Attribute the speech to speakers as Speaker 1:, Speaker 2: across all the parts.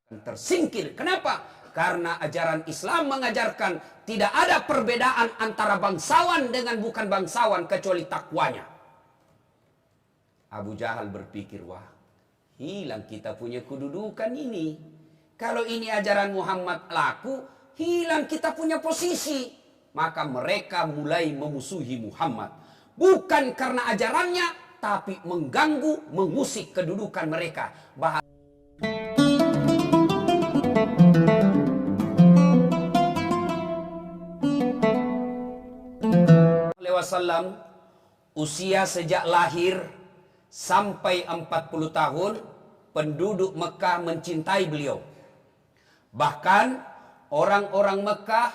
Speaker 1: tersingkir. Kenapa? Karena ajaran Islam mengajarkan tidak ada perbedaan antara bangsawan dengan bukan bangsawan kecuali takwanya. Abu Jahal berpikir, wah, hilang kita punya kedudukan ini. Kalau ini ajaran Muhammad laku, hilang kita punya posisi. Maka mereka mulai memusuhi Muhammad. Bukan karena ajarannya, tapi mengganggu, mengusik kedudukan mereka. Wasallam usia sejak lahir sampai 40 tahun penduduk Mekah mencintai beliau. Bahkan orang-orang Mekah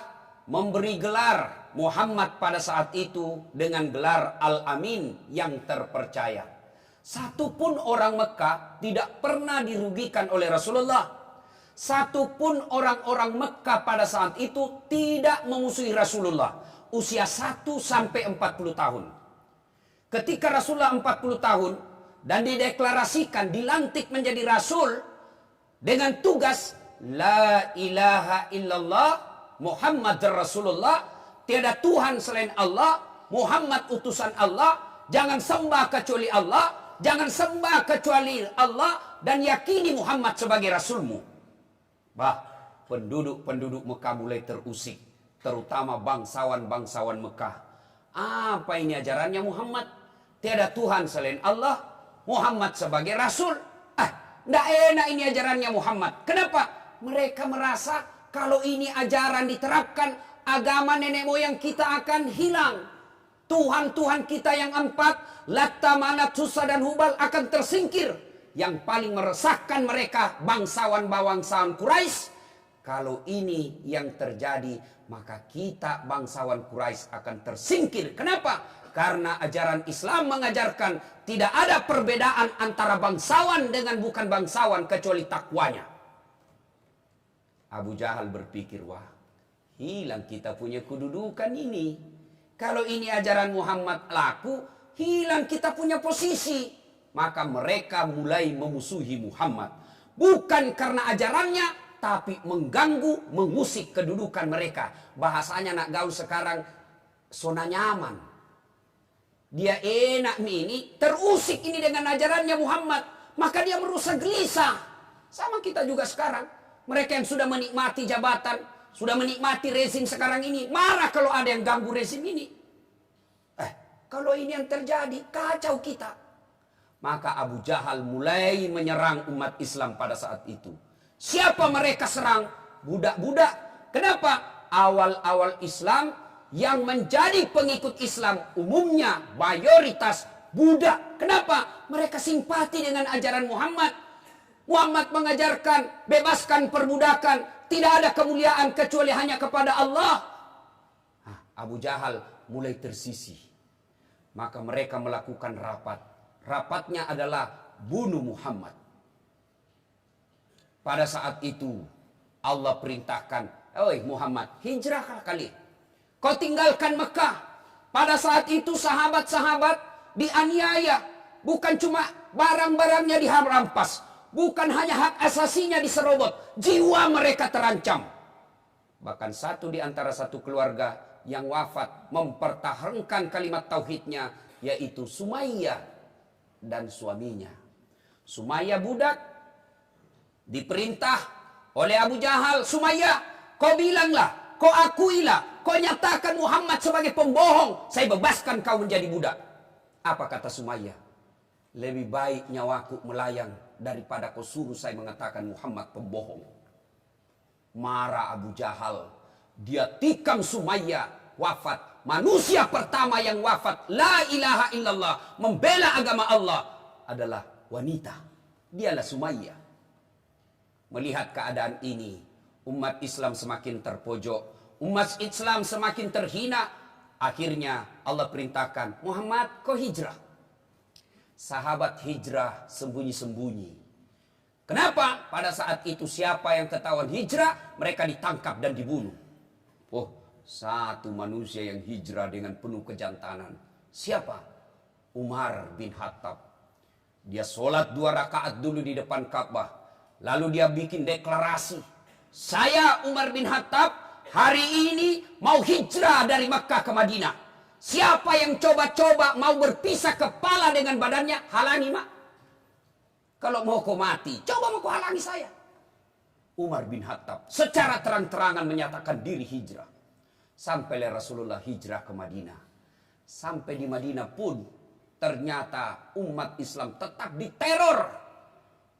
Speaker 1: memberi gelar Muhammad pada saat itu dengan gelar Al-Amin, yang terpercaya. Satupun orang Mekah tidak pernah dirugikan oleh Rasulullah. Satupun orang-orang Mekah pada saat itu tidak memusuhi Rasulullah. Usia 1 sampai 40 tahun. Ketika Rasulullah 40 tahun dan dideklarasikan, dilantik menjadi Rasul dengan tugas La ilaha illallah Muhammad Rasulullah, tiada Tuhan selain Allah, Muhammad utusan Allah, jangan sembah kecuali Allah, jangan sembah kecuali Allah, dan yakini Muhammad sebagai Rasulmu. Penduduk-penduduk Mekah mulai terusik, terutama bangsawan-bangsawan Mekah. Apa ini ajarannya Muhammad? Tiada Tuhan selain Allah, Muhammad sebagai Rasul. Tidak enak ini ajarannya Muhammad. Kenapa? Mereka merasa kalau ini ajaran diterapkan, agama nenek moyang kita akan hilang. Tuhan-Tuhan kita yang 4, Latta, Manat, Susa, dan Hubal akan tersingkir. Yang paling meresahkan mereka bangsawan-bangsawan Quraisy. Kalau ini yang terjadi, maka kita bangsawan Quraisy akan tersingkir. Kenapa? Karena ajaran Islam mengajarkan tidak ada perbedaan antara bangsawan dengan bukan bangsawan kecuali takwanya. Abu Jahal berpikir, wah, hilang kita punya kedudukan ini. Kalau ini ajaran Muhammad laku, hilang kita punya posisi. Maka mereka mulai memusuhi Muhammad. Bukan karena ajarannya, tapi mengganggu, mengusik kedudukan mereka. Bahasanya nak gaul sekarang, zona nyaman. Dia enak ini, terusik ini dengan ajarannya Muhammad. Maka dia merusak gelisah. Sama kita juga sekarang. Mereka yang sudah menikmati jabatan, sudah menikmati rezim sekarang ini, marah kalau ada yang ganggu rezim ini. Kalau ini yang terjadi, kacau kita. Maka Abu Jahal mulai menyerang umat Islam pada saat itu. Siapa mereka serang? Budak-budak. Kenapa? Awal-awal Islam yang menjadi pengikut Islam umumnya mayoritas budak. Kenapa? Mereka simpati dengan ajaran Muhammad. Muhammad mengajarkan bebaskan perbudakan. Tidak ada kemuliaan kecuali hanya kepada Allah. Abu Jahal mulai tersisih. Maka mereka melakukan rapat. Rapatnya adalah bunuh Muhammad. Pada saat itu Allah perintahkan, "Oi Muhammad, hijrahlah kali. Kau tinggalkan Mekah." Pada saat itu sahabat-sahabat dianiaya. Bukan cuma barang-barangnya dirampas. Bukan hanya hak asasinya diserobot. Jiwa mereka terancam. Bahkan satu keluarga yang wafat mempertahankan kalimat tauhidnya, yaitu Sumayyah dan suaminya. Sumayyah budak diperintah oleh Abu Jahal, "Sumayyah, kau bilanglah, kau akuilah, kau nyatakan Muhammad sebagai pembohong, saya bebaskan kau menjadi budak." Apa kata Sumayyah? "Lebih baik nyawaku melayang daripada kau suruh saya mengatakan Muhammad pembohong." Marah Abu Jahal. Dia tikam Sumayyah, wafat. Manusia pertama yang wafat la ilaha illallah, membela agama Allah, adalah wanita. Dialah Sumayyah. Melihat keadaan ini, umat Islam semakin terpojok, umat Islam semakin terhina. Akhirnya Allah perintahkan, "Muhammad, kau hijrah." Sahabat hijrah sembunyi-sembunyi. Kenapa? Pada saat itu siapa yang ketahuan hijrah, mereka ditangkap dan dibunuh. Satu manusia yang hijrah dengan penuh kejantanan. Siapa? Umar bin Khattab. Dia sholat 2 rakaat dulu di depan Ka'bah. Lalu dia bikin deklarasi. Saya Umar bin Khattab hari ini mau hijrah dari Mekah ke Madinah. Siapa yang coba-coba mau berpisah kepala dengan badannya, halangi mak. Kalau mau kau mati, coba mau kau halangi saya. Umar bin Khattab secara terang-terangan menyatakan diri hijrah. Sampailah Rasulullah hijrah ke Madinah. Sampai di Madinah pun ternyata umat Islam tetap diteror.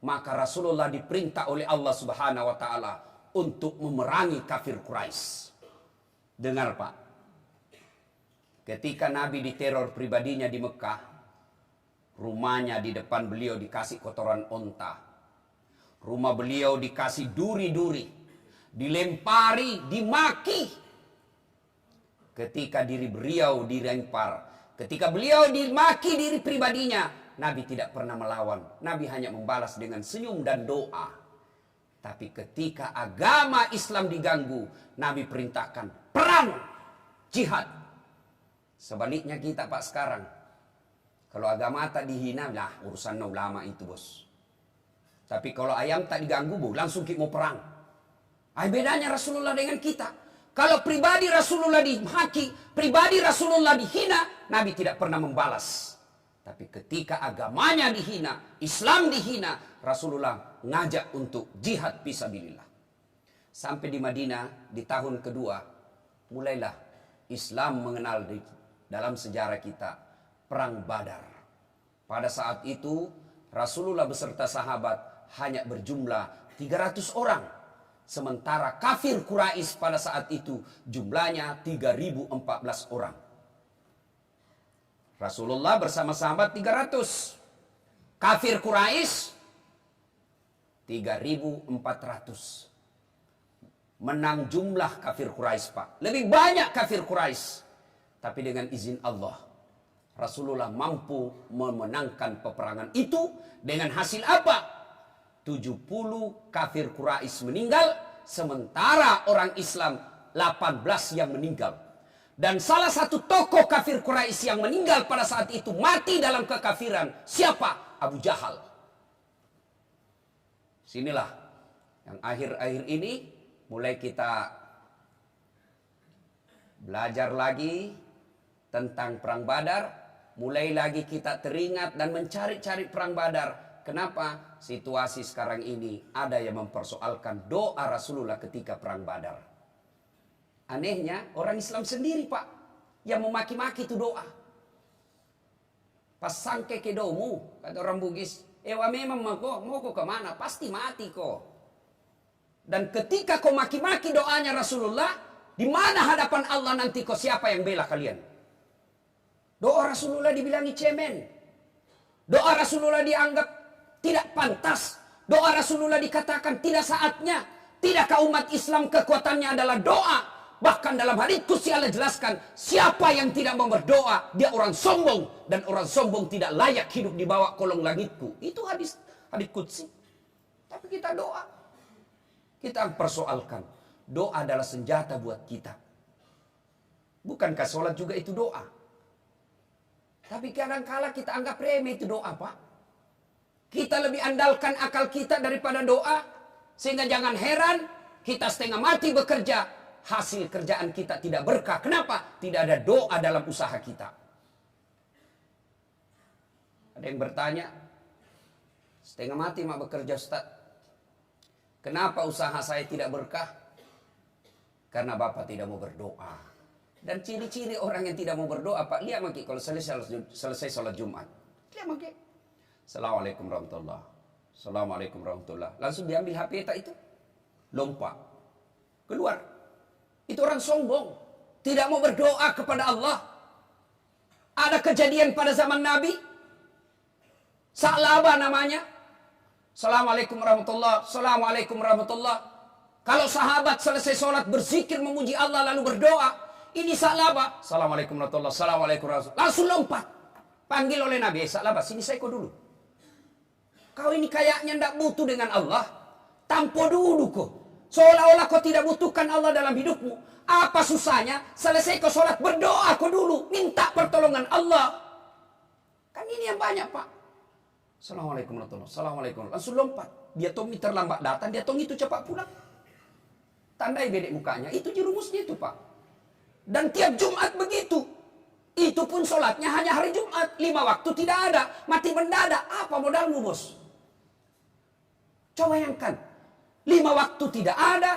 Speaker 1: Maka Rasulullah diperintah oleh Allah Subhanahu wa taala untuk memerangi kafir Quraisy. Dengar Pak. Ketika Nabi diteror pribadinya di Mekah, rumahnya di depan beliau dikasih kotoran onta. Rumah beliau dikasih duri-duri. Dilempari, dimaki. Ketika diri beliau dilempar, ketika beliau dimaki diri pribadinya, Nabi tidak pernah melawan. Nabi hanya membalas dengan senyum dan doa. Tapi ketika agama Islam diganggu, Nabi perintahkan perang, jihad. Sebaliknya kita Pak sekarang, kalau agama tak dihina, lah urusan ulama itu bos. Tapi kalau ayam tak diganggu, langsung kita mau perang. Bedanya Rasulullah dengan kita. Kalau pribadi Rasulullah dimaki, pribadi Rasulullah dihina, Nabi tidak pernah membalas. Tapi ketika agamanya dihina, Islam dihina, Rasulullah ngajak untuk jihad fisabilillah. Sampai di Madinah di tahun kedua, mulailah Islam mengenal dalam sejarah kita perang Badar. Pada saat itu Rasulullah beserta sahabat hanya berjumlah 300 orang. Sementara kafir Quraisy pada saat itu jumlahnya 3014 orang. Rasulullah bersama sahabat 300. Kafir Quraisy 3.400. Menang jumlah kafir Quraisy Pak. Lebih banyak kafir Quraisy. Tapi dengan izin Allah, Rasulullah mampu memenangkan peperangan itu dengan hasil apa? 70 kafir Quraisy meninggal, sementara orang Islam 18 yang meninggal. Dan salah satu tokoh kafir Quraisy yang meninggal pada saat itu mati dalam kekafiran. Siapa? Abu Jahal. Sinilah yang akhir-akhir ini mulai kita belajar lagi tentang perang Badar. Mulai lagi kita teringat dan mencari-cari perang Badar. Kenapa? Situasi sekarang ini ada yang mempersoalkan doa Rasulullah ketika perang Badar. Anehnya orang Islam sendiri Pak yang memaki-maki itu doa. Pas sangke kedomu, kata orang Bugis, ewa memang mau kok kemana? Pasti mati kok. Dan ketika kau maki-maki doanya Rasulullah, di mana hadapan Allah nanti kau siapa yang bela kalian? Doa Rasulullah dibilangi cemen. Doa Rasulullah dianggap tidak pantas. Doa Rasulullah dikatakan tidak saatnya. Tidakkah umat Islam kekuatannya adalah doa? Bahkan dalam hadits qudsi Allah jelaskan, siapa yang tidak mau berdoa, dia orang sombong. Dan orang sombong tidak layak hidup di bawah kolong langitku. Itu hadits qudsi. Tapi kita doa. Kita persoalkan. Doa adalah senjata buat kita. Bukankah sholat juga itu doa? Tapi kadang-kala kita anggap remeh itu doa Pak. Kita lebih andalkan akal kita daripada doa. Sehingga jangan heran kita setengah mati bekerja. Hasil kerjaan kita tidak berkah. Kenapa? Tidak ada doa dalam usaha kita. Ada yang bertanya, setengah mati mak bekerja Ustaz. Kenapa usaha saya tidak berkah? Karena Bapak tidak mau berdoa. Dan ciri-ciri orang yang tidak mau berdoa Pak, lihat maki kalau selesai sholat Jumat. Lihat maki. Assalamualaikum warahmatullahi. Assalamualaikum warahmatullahi. Langsung diambil HP tak itu. Lompat. Keluar. Itu orang sombong. Tidak mau berdoa kepada Allah. Ada kejadian pada zaman Nabi. Sa'labah namanya. Assalamualaikum warahmatullahi. Assalamualaikum warahmatullahi. Kalau sahabat selesai sholat berzikir memuji Allah lalu berdoa. Ini Sa'labah. Assalamualaikum warahmatullahi. Assalamualaikum warahmatullahi. Langsung lompat. Panggil oleh Nabi. Sa'labah sini saya kau dulu. Kau ini kayaknya tidak butuh dengan Allah. Tampo dulu kau. Seolah-olah kau tidak butuhkan Allah dalam hidupmu. Apa susahnya? Selesai kau sholat, berdoa kau dulu. Minta pertolongan Allah. Kan ini yang banyak Pak. Assalamualaikum warahmatullahi wabarakatuh. Assalamualaikum. Langsung lompat. dia Tommy terlambat datang, dia Tommy itu cepat pulang. Tandai bedek mukanya, itu jerumusnya itu Pak. Dan tiap Jumat begitu. Itu pun sholatnya hanya hari Jumat. 5 waktu tidak ada, mati mendadak. Apa modalmu bos? Coba bayangkan, 5 waktu tidak ada,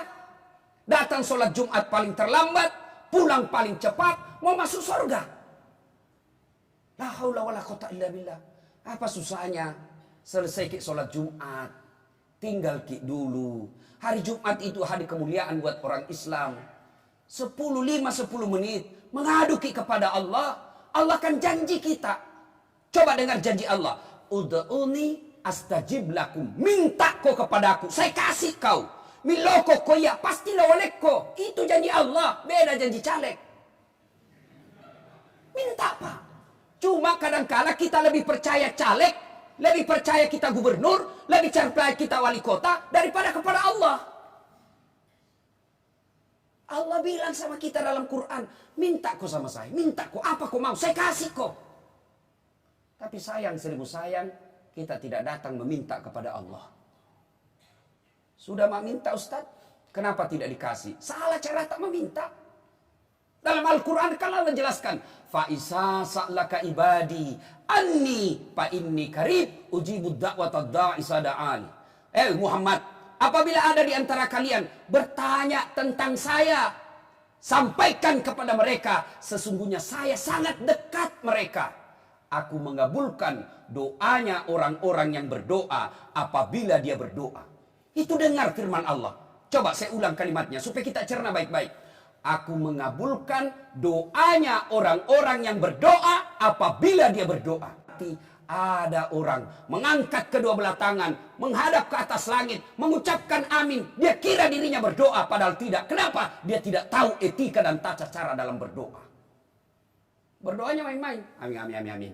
Speaker 1: datang sholat Jumat paling terlambat, pulang paling cepat, mau masuk surga. La haula wala quwata illa billah. Apa susahnya? Selesai ki sholat Jumat, tinggal ki dulu. Hari Jumat itu hari kemuliaan buat orang Islam. 10 menit mengadu ki kepada Allah. Allah kan janji kita. Coba dengar janji Allah. Ud'uni astajib lakum. Minta kau kepadaku, saya kasih kau. Miloko koya, pastilah olehko. Itu janji Allah, beda janji caleg. Minta Pak. Cuma kadang-kala kita lebih percaya caleg, lebih percaya kita gubernur, lebih percaya kita wali kota daripada kepada Allah. Allah bilang sama kita dalam Quran, minta kau sama saya, minta kau apa kau mau, saya kasih kau. Tapi sayang, 1000 sayang, kita tidak datang meminta kepada Allah. Sudah meminta Ustaz, kenapa tidak dikasih? Salah cara tak meminta. Dalam Al-Quran kan Allah jelaskan, Fa'isa sa'laka ibadi anni fa inni karib ujibud da'watad da'i sada'ani. Muhammad, apabila ada di antara kalian bertanya tentang saya, sampaikan kepada mereka, sesungguhnya saya sangat dekat mereka. Aku mengabulkan doanya orang-orang yang berdoa apabila dia berdoa. Itu dengar firman Allah. Coba saya ulang kalimatnya supaya kita cerna baik-baik. Aku mengabulkan doanya orang-orang yang berdoa apabila dia berdoa. Ada orang mengangkat kedua belah tangan, menghadap ke atas langit, mengucapkan amin. Dia kira dirinya berdoa, padahal tidak. Kenapa? Dia tidak tahu etika dan tata cara dalam berdoa. Berdoanya main-main. Amin, amin, amin, amin.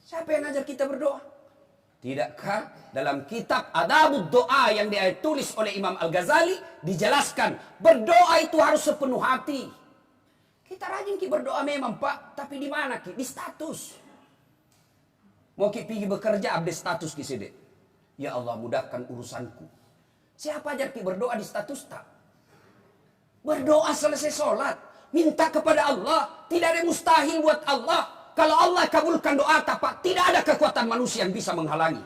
Speaker 1: Siapa yang ngajar kita berdoa? Tidakkah dalam kitab Adabud Doa yang ditulis oleh Imam Al-Ghazali dijelaskan berdoa itu harus sepenuh hati. Kita rajin ki berdoa memang Pak, tapi di mana ki? Di status. Mau ki pergi bekerja update status ki sede. Ya Allah mudahkan urusanku. Siapa ajar ki berdoa di status tak? Berdoa selesai sholat, minta kepada Allah, tidak ada mustahil buat Allah. Kalau Allah kabulkan doa tapak, tidak ada kekuatan manusia yang bisa menghalangi.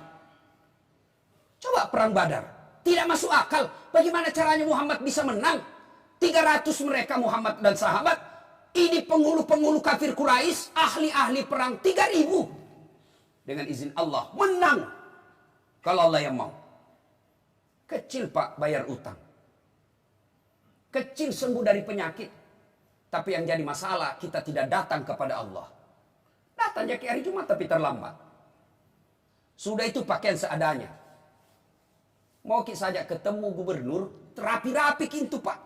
Speaker 1: Coba perang Badar. Tidak masuk akal. Bagaimana caranya Muhammad bisa menang? 300 mereka Muhammad dan sahabat. Ini penghulu-penghulu kafir Quraisy, ahli-ahli perang 3000. Dengan izin Allah, menang. Kalau Allah yang mau. Kecil Pak bayar utang. Kecil sembuh dari penyakit. Tapi yang jadi masalah, kita tidak datang kepada Allah. Datang ke hari Jumat tapi terlambat. Sudah itu pakaian seadanya. Mau saja ketemu gubernur, rapi-rapi kintu Pak.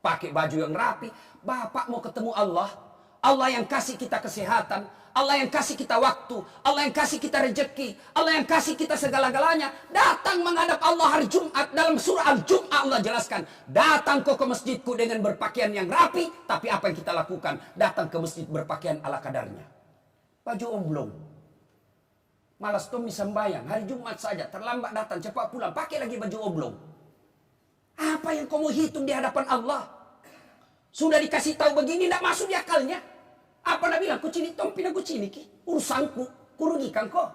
Speaker 1: Pakai baju yang rapi. Bapak mau ketemu Allah. Allah yang kasih kita kesehatan. Allah yang kasih kita waktu. Allah yang kasih kita rezeki. Allah yang kasih kita segala-galanya. Datang menghadap Allah hari Jumat. Dalam surah Al-Jum'ah Allah jelaskan. Datang kau ke masjidku dengan berpakaian yang rapi. Tapi apa yang kita lakukan? Datang ke masjid berpakaian ala kadarnya. Baju oblong. Malas Tommy sembahyang. Hari Jumat saja. Terlambat datang. Cepat pulang. Pakai lagi baju oblong. Apa yang kau mau hitung di hadapan Allah? Sudah dikasih tahu begini. Tidak masuk di akalnya. Apa nak bilang? Kucini Tommy. Kucini ki. Urusanku. Kurugikan kau.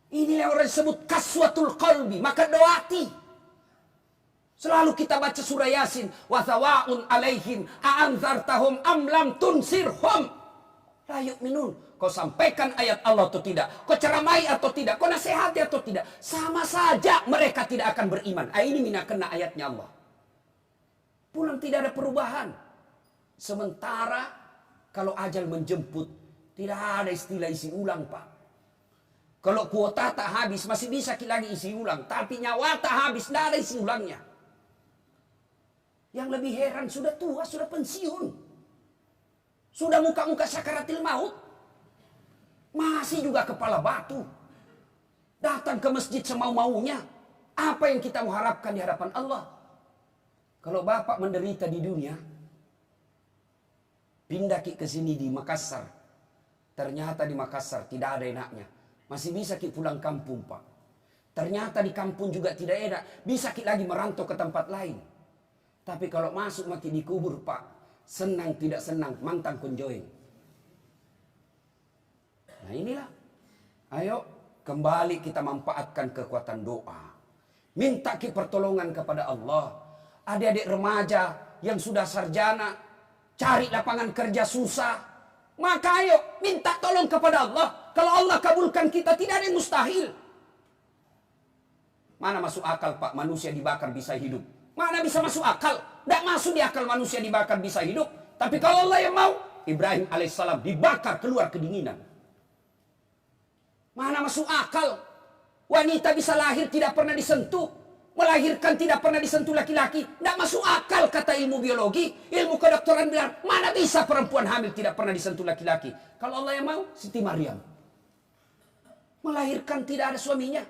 Speaker 1: Inilah orang disebut kaswatul qalbi. Maka doati. Selalu kita baca surah Yasin. Wa thawa'un alaihim. A'anzartahum amlam tunsirhum. La yu'minun. Kau sampaikan ayat Allah atau tidak, kau ceramai atau tidak, kau nasihati atau tidak, sama saja mereka tidak akan beriman. Ini mina kena ayatnya Allah. Pulang tidak ada perubahan. Sementara kalau ajal menjemput, tidak ada istilah isi ulang Pak. Kalau kuota tak habis masih bisa lagi isi ulang, tapi nyawa tak habis, tidak ada isi ulangnya. Yang lebih heran sudah tua, sudah pensiun. Sudah muka-muka sakaratil maut. Masih juga kepala batu. Datang ke masjid semau-maunya. Apa yang kita mengharapkan di hadapan Allah? Kalau Bapak menderita di dunia, pindah ke sini di Makassar. Ternyata di Makassar tidak ada enaknya. Masih bisa kita pulang kampung, Pak. Ternyata di kampung juga tidak enak. Bisa kita lagi merantau ke tempat lain. Tapi kalau masuk mati dikubur, Pak. Senang tidak senang, mantang konjoin. Nah inilah. Ayo kembali kita manfaatkan kekuatan doa. Minta pertolongan kepada Allah. Adik-adik remaja yang sudah sarjana, cari lapangan kerja susah. Maka ayo minta tolong kepada Allah. Kalau Allah kabulkan kita, tidak ada yang mustahil. Mana masuk akal, Pak, manusia dibakar bisa hidup? Mana bisa masuk akal? Tidak masuk di akal manusia dibakar bisa hidup. Tapi kalau Allah yang mau, Ibrahim alaihissalam dibakar keluar kedinginan. Mana masuk akal? Wanita bisa lahir tidak pernah disentuh. Melahirkan tidak pernah disentuh laki-laki. Tidak masuk akal kata ilmu biologi. Ilmu kedokteran bilang, mana bisa perempuan hamil tidak pernah disentuh laki-laki. Kalau Allah yang mau, Siti Maryam melahirkan tidak ada suaminya.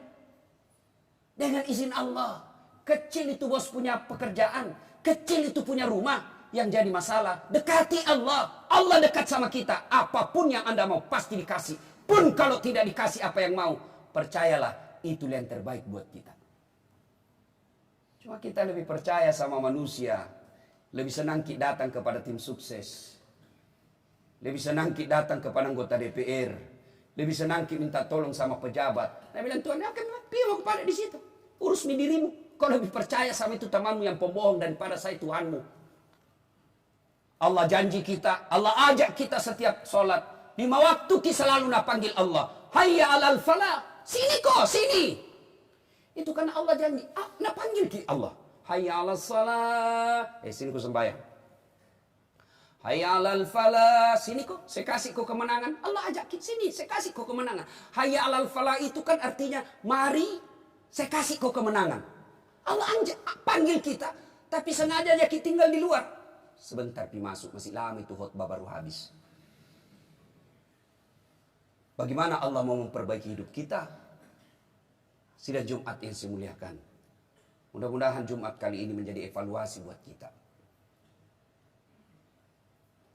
Speaker 1: Dengan izin Allah. Kecil itu bos punya pekerjaan. Kecil itu punya rumah. Yang jadi masalah, dekati Allah. Allah dekat sama kita. Apapun yang Anda mau pasti dikasih. Pun kalau tidak dikasih apa yang mau, percayalah itu yang terbaik buat kita. Cuma kita lebih percaya sama manusia. Lebih senang kita datang kepada tim sukses. Lebih senang kita datang kepada anggota DPR. Lebih senang kita minta tolong sama pejabat. Nah bilang, Tuhan akan pilih kepada di situ. Urus dirimu. Kau lebih percaya sama itu temanmu yang pembohong daripada saya Tuhanmu. Allah janji kita. Allah ajak kita setiap sholat. 5 waktu kita selalu nak panggil Allah. Hayya alal falah. Sini kok, sini. Itu karena Allah janji. Nak panggil ki Allah. Hayya alal salah. Sini ku sembahyang. Hayya alal falah. Sini kok, saya kasih kau kemenangan. Allah ajak kita sini, saya kasih kau kemenangan. Hayya alal falah itu kan artinya, mari saya kasih kau kemenangan. Allah panggil kita. Tapi sengaja aja kita tinggal di luar. Sebentar pi masuk, masih lama itu khutbah baru habis. Bagaimana Allah mau memperbaiki hidup kita? Sidang Jumat yang saya muliakan. Mudah-mudahan Jumat kali ini menjadi evaluasi buat kita.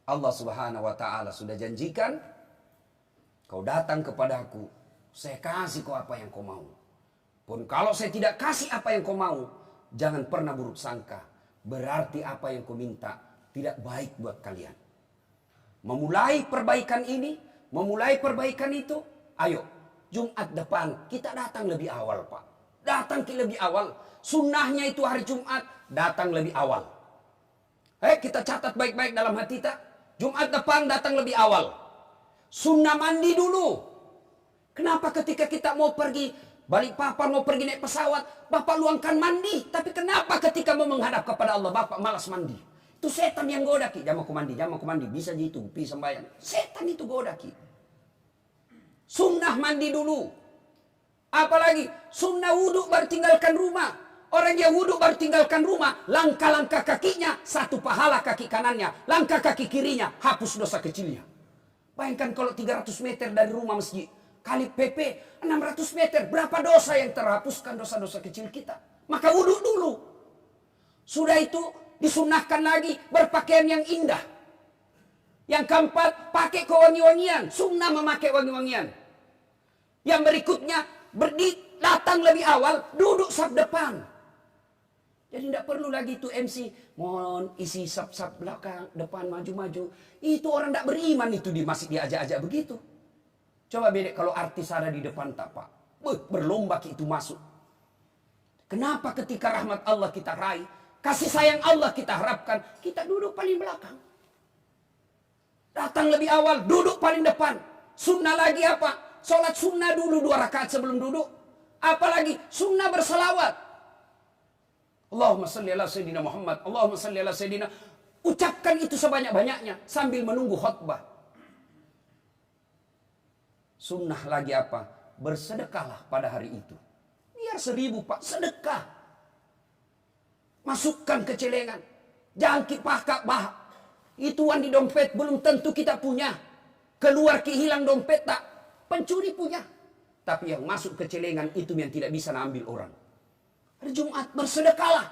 Speaker 1: Allah Subhanahu wa ta'ala sudah janjikan, kau datang kepadaku, saya kasih kau apa yang kau mau. Pun kalau saya tidak kasih apa yang kau mau, jangan pernah buruk sangka. Berarti apa yang kau minta tidak baik buat kalian. Memulai perbaikan ini, memulai perbaikan itu, ayo. Jumat depan kita datang lebih awal, Pak. Datang lebih awal. Sunnahnya itu hari Jumat datang lebih awal. Kita catat baik-baik dalam hati kita. Jumat depan datang lebih awal. Sunnah mandi dulu. Kenapa ketika kita mau pergi Balikpapan, mau pergi naik pesawat, Bapak luangkan mandi. Tapi kenapa ketika mau menghadap kepada Allah, Bapak malas mandi? Itu setan yang goda ki. Jangan aku mandi. Bisa gitu, pi sembahyang. Setan itu goda ki. Sunnah mandi dulu. Apalagi sunnah wudhu baru tinggalkan rumah. Orang yang wudhu baru tinggalkan rumah, langkah-langkah kakinya satu pahala kaki kanannya, langkah kaki kirinya hapus dosa kecilnya. Bayangkan kalau 300 meter dari rumah masjid, kali PP 600 meter, berapa dosa yang terhapuskan, dosa-dosa kecil kita. Maka wudhu dulu. Sudah itu disunahkan lagi berpakaian yang indah. Yang keempat, pakai kewangi-wangian. Sunnah memakai wangi-wangian. Yang berikutnya, datang lebih awal, duduk saf depan. Jadi tidak perlu lagi itu MC, mohon isi saf-saf belakang, depan, maju-maju. Itu orang tidak beriman itu di masjid diajak-ajak begitu. Coba beda kalau artis ada di depan tak, Pak. Berlomba itu masuk. Kenapa ketika rahmat Allah kita raih, kasih sayang Allah kita harapkan, kita duduk paling belakang. Datang lebih awal, duduk paling depan. Sunnah lagi apa? Sholat sunnah dulu 2 rakaat sebelum duduk. Apalagi sunnah berselawat. Allahumma salli ala Sayyidina Muhammad. Allahumma salli ala Sayyidina. Ucapkan itu sebanyak-banyaknya sambil menunggu khutbah. Sunnah lagi apa? Bersedekahlah pada hari itu. Biar 1000, Pak, sedekah. Masukkan ke celengan. Jangan pakak bah. Ituan di dompet belum tentu kita punya. Keluar hilang dompet tak. Pencuri punya. Tapi yang masuk ke celengan itu yang tidak bisa ambil orang. Hari Jumat bersedekahlah.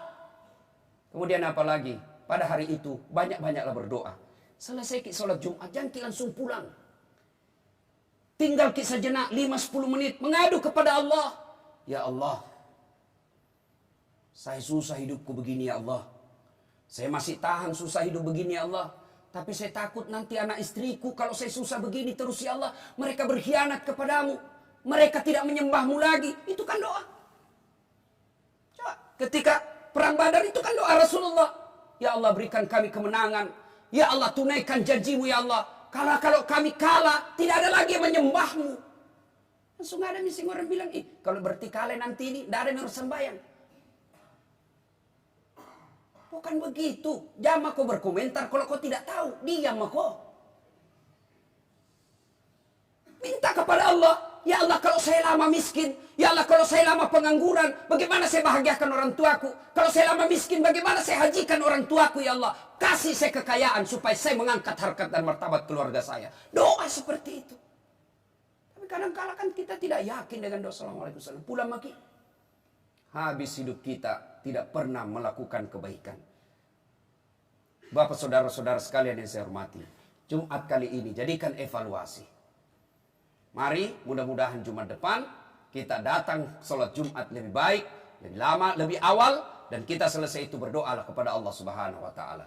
Speaker 1: Kemudian apa lagi? Pada hari itu banyak-banyaklah berdoa. Selesai sholat Jumat jangan langsung pulang. Tinggal sejenak 5-10 menit mengadu kepada Allah. Ya Allah, saya susah hidupku begini ya Allah. Saya masih tahan susah hidup begini ya Allah. Tapi saya takut nanti anak istriku kalau saya susah begini terus ya Allah. Mereka berkhianat kepadamu. Mereka tidak menyembahmu lagi. Itu kan doa. Coba ketika perang Badar itu kan doa Rasulullah. Ya Allah berikan kami kemenangan. Ya Allah tunaikan janjimu ya Allah. Kalau kami kalah tidak ada lagi yang menyembahmu. Langsung ada mising orang bilang, kalau berarti kalah nanti ini tidak ada yang harus sembahyang. Bukan begitu. Jangan kau berkomentar kalau kau tidak tahu. Diam kau. Minta kepada Allah. Ya Allah kalau saya lama miskin. Ya Allah kalau saya lama pengangguran. Bagaimana saya bahagiakan orang tuaku. Kalau saya lama miskin. Bagaimana saya hajikan orang tuaku ya Allah. Kasih saya kekayaan supaya saya mengangkat harkat dan martabat keluarga saya. Doa seperti itu. Tapi kadang-kadang kan kita tidak yakin dengan doa Assalamualaikum warahmatullahi wabarakatuh. Pulang lagi. Habis hidup kita tidak pernah melakukan kebaikan. Bapak saudara-saudara sekalian yang saya hormati. Jumat kali ini jadikan evaluasi. Mari mudah-mudahan Jumat depan kita datang sholat Jumat lebih baik, lebih lama, lebih awal. Dan kita selesai itu berdoalah kepada Allah Subhanahu wa ta'ala.